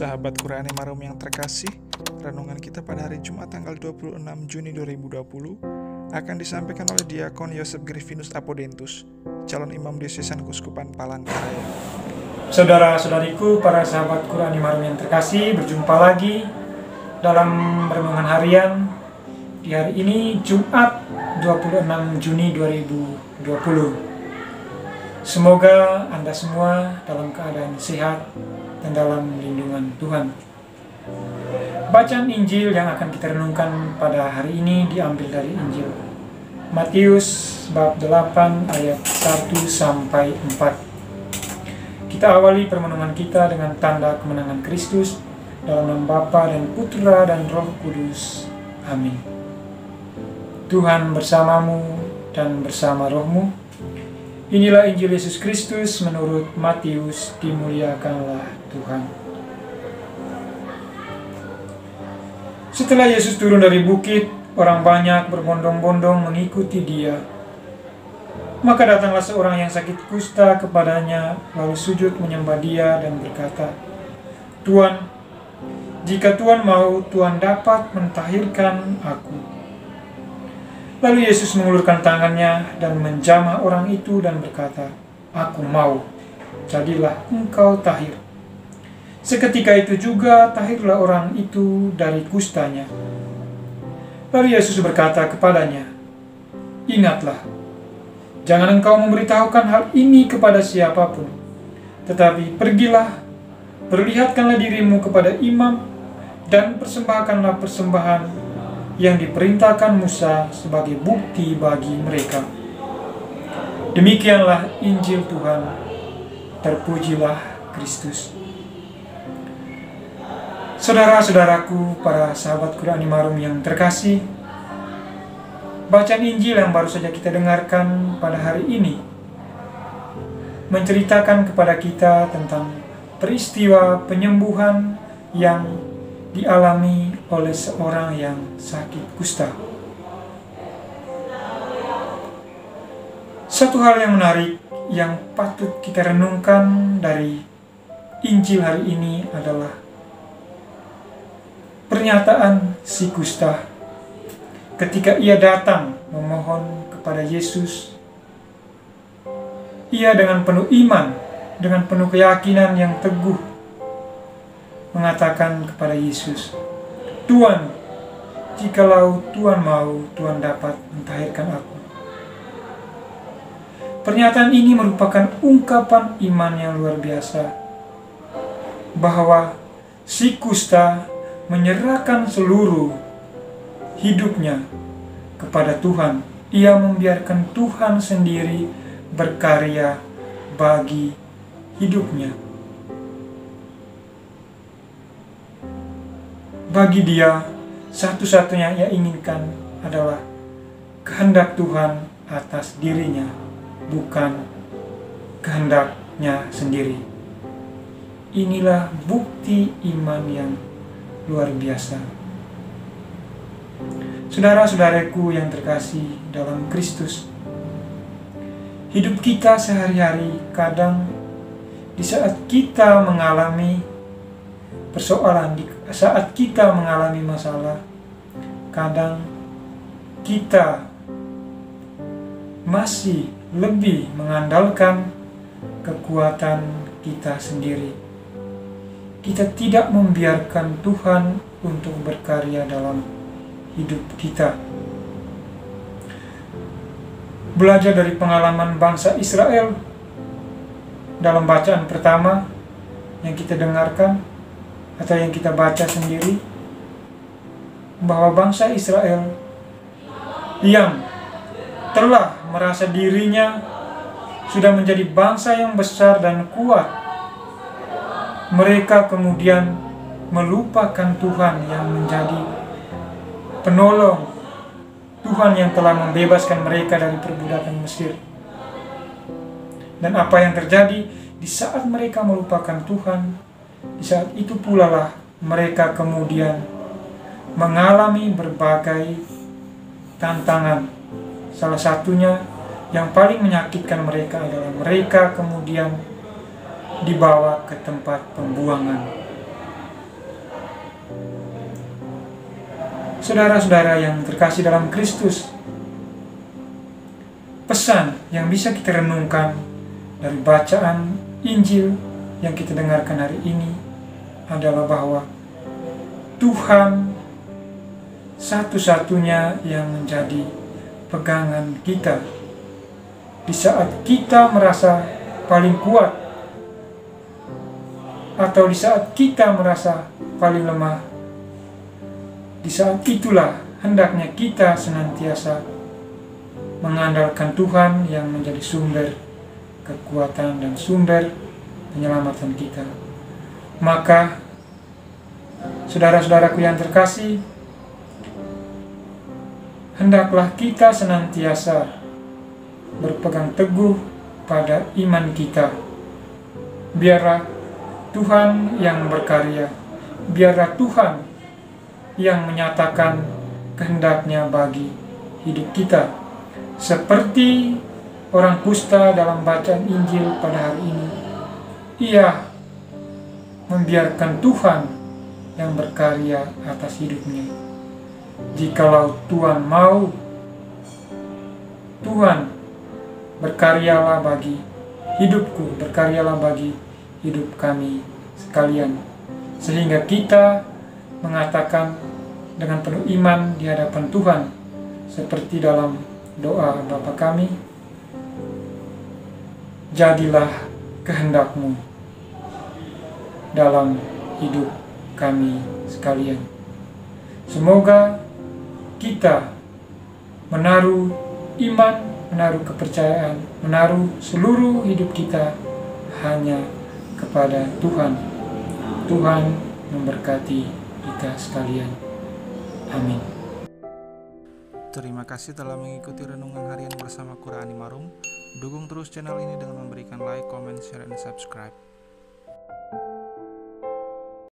Sahabat Qurani Marum yang terkasih, renungan kita pada hari Jumat tanggal 26 Juni 2020 akan disampaikan oleh Diakon Yosef Grifinus Apodentus, calon imam diocesan Kuskupan Palangkaraya. Saudara-saudariku, para sahabat Qurani Marum yang terkasih, berjumpa lagi dalam renungan harian di hari ini Jumat 26 Juni 2020. Semoga Anda semua dalam keadaan sehat dan dalam lindungan Tuhan. Bacaan Injil yang akan kita renungkan pada hari ini diambil dari Injil Matius bab 8 ayat 1 sampai 4. Kita awali permenungan kita dengan tanda kemenangan Kristus dalam nama Bapa dan Putra dan Roh Kudus. Amin. Tuhan bersamamu dan bersama rohmu. Inilah Injil Yesus Kristus menurut Matius, dimuliakanlah Tuhan. Setelah Yesus turun dari bukit, orang banyak berbondong-bondong mengikuti dia. Maka datanglah seorang yang sakit kusta kepadanya, lalu sujud menyembah dia dan berkata, "Tuan, jika Tuan mau, Tuan dapat mentahirkan aku." Lalu Yesus mengulurkan tangannya dan menjamah orang itu dan berkata, "Aku mau, jadilah engkau tahir." Seketika itu juga tahirlah orang itu dari kustanya. Lalu Yesus berkata kepadanya, "Ingatlah, jangan engkau memberitahukan hal ini kepada siapapun, tetapi pergilah, perlihatkanlah dirimu kepada imam, dan persembahkanlah persembahan yang diperintahkan Musa sebagai bukti bagi mereka." Demikianlah Injil Tuhan. Terpujilah Kristus. Saudara-saudaraku, para sahabat Qurani Marum yang terkasih, bacaan Injil yang baru saja kita dengarkan pada hari ini menceritakan kepada kita tentang peristiwa penyembuhan yang dialami oleh seorang yang sakit kusta. Satu hal yang menarik yang patut kita renungkan dari Injil hari ini adalah pernyataan si kusta ketika ia datang memohon kepada Yesus. Ia dengan penuh iman, dengan penuh keyakinan yang teguh mengatakan kepada Yesus, "Tuan, jikalau Tuan mau, Tuan dapat mentahirkan aku." Pernyataan ini merupakan ungkapan iman yang luar biasa, bahwa si kusta menyerahkan seluruh hidupnya kepada Tuhan. Ia membiarkan Tuhan sendiri berkarya bagi hidupnya. Bagi dia, satu-satunya yang ia inginkan adalah kehendak Tuhan atas dirinya, bukan kehendaknya sendiri. Inilah bukti iman yang luar biasa. Saudara-saudaraku yang terkasih dalam Kristus, hidup kita sehari-hari kadang di saat kita mengalami persoalan, di saat kita mengalami masalah, kadang kita masih lebih mengandalkan kekuatan kita sendiri. Kita tidak membiarkan Tuhan untuk berkarya dalam hidup kita. Belajar dari pengalaman bangsa Israel dalam bacaan pertama yang kita dengarkan atau yang kita baca sendiri, bahwa bangsa Israel yang telah merasa dirinya sudah menjadi bangsa yang besar dan kuat, mereka kemudian melupakan Tuhan yang menjadi penolong, Tuhan yang telah membebaskan mereka dari perbudakan Mesir. Dan apa yang terjadi di saat mereka melupakan Tuhan, di saat itu pula lah mereka kemudian mengalami berbagai tantangan. Salah satunya yang paling menyakitkan mereka adalah mereka kemudian dibawa ke tempat pembuangan. Saudara-saudara yang terkasih dalam Kristus, pesan yang bisa kita renungkan dari bacaan Injil yang kita dengarkan hari ini adalah bahwa Tuhan satu-satunya yang menjadi pegangan kita di saat kita merasa paling kuat atau di saat kita merasa paling lemah. Di saat itulah hendaknya kita senantiasa mengandalkan Tuhan yang menjadi sumber kekuatan dan sumber penyelamatan kita. Maka saudara-saudaraku yang terkasih, hendaklah kita senantiasa berpegang teguh pada iman kita. Biarlah Tuhan yang berkarya, biarlah Tuhan yang menyatakan kehendaknya bagi hidup kita. Seperti orang kusta dalam bacaan Injil pada hari ini, ia membiarkan Tuhan yang berkarya atas hidupnya. Jikalau Tuhan mau, Tuhan berkaryalah bagi hidupku, berkaryalah bagi hidup kami sekalian, sehingga kita mengatakan dengan penuh iman di hadapan Tuhan, seperti dalam doa Bapa kami, jadilah kehendak-Mu dalam hidup kami sekalian. Semoga kita menaruh iman, menaruh kepercayaan, menaruh seluruh hidup kita hanya kepada Tuhan. Tuhan memberkati kita sekalian. Amin. Terima kasih telah mengikuti renungan harian bersama Qur'ani Marum. Dukung terus channel ini dengan memberikan like, comment, share, dan subscribe.